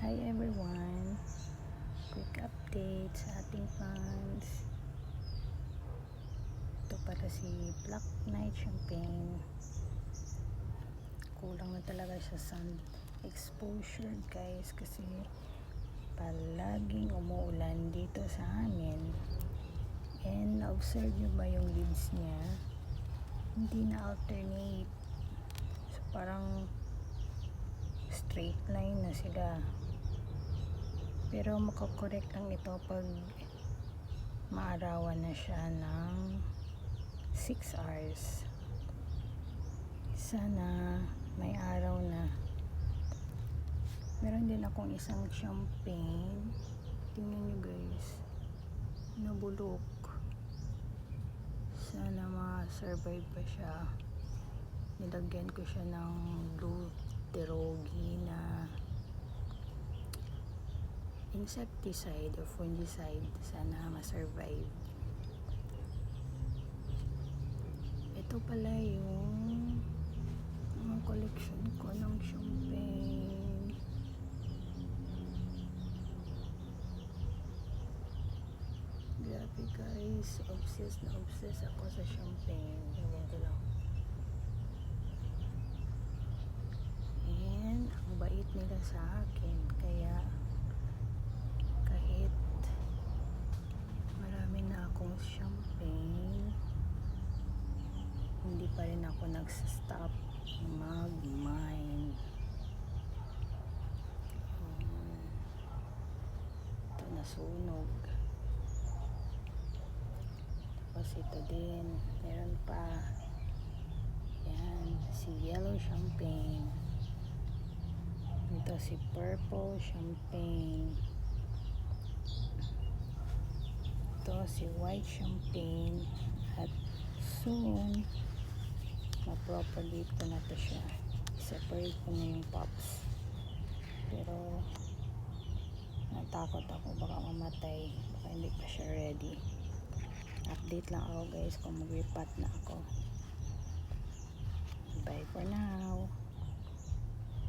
Hi everyone! Quick update sa ating plants. Ito para si Black Knight Champagne. Kulang na talaga sa sun exposure guys kasi palaging umuulan dito sa amin. And na-observe nyo ba yung leaves niya? Hindi na alternate. So parang straight line na sila. Pero makakorek lang ito pag maarawan na siya ng 6 hours. Sana may araw na. Meron din akong isang champagne. Tingnan nyo guys. Nabulok. Sana ma-survive pa siya. Nilagyan ko siya ng blue terogi na insecticide or fungicide. Sana ma-survive. Ito pala yung collection ko ng champagne. Grabe guys, obsessed na obsessed ako sa champagne. Tingnan ko lang. And ang bait nila sa akin, kaya kahit marami na akong champagne, hindi pa rin ako nagsastop mag-mine. Ito nasunog. Tapos ito din, meron pa. Yan, si yellow champagne. Ito si purple champagne. Ito si white champagne. At soon ma-propagate ko na to siya. I-separate ko na yung pops. Pero natakot ako baka mamatay. Baka hindi pa siya ready. Update lang ako guys kung mag-repot na ako. Bye for now.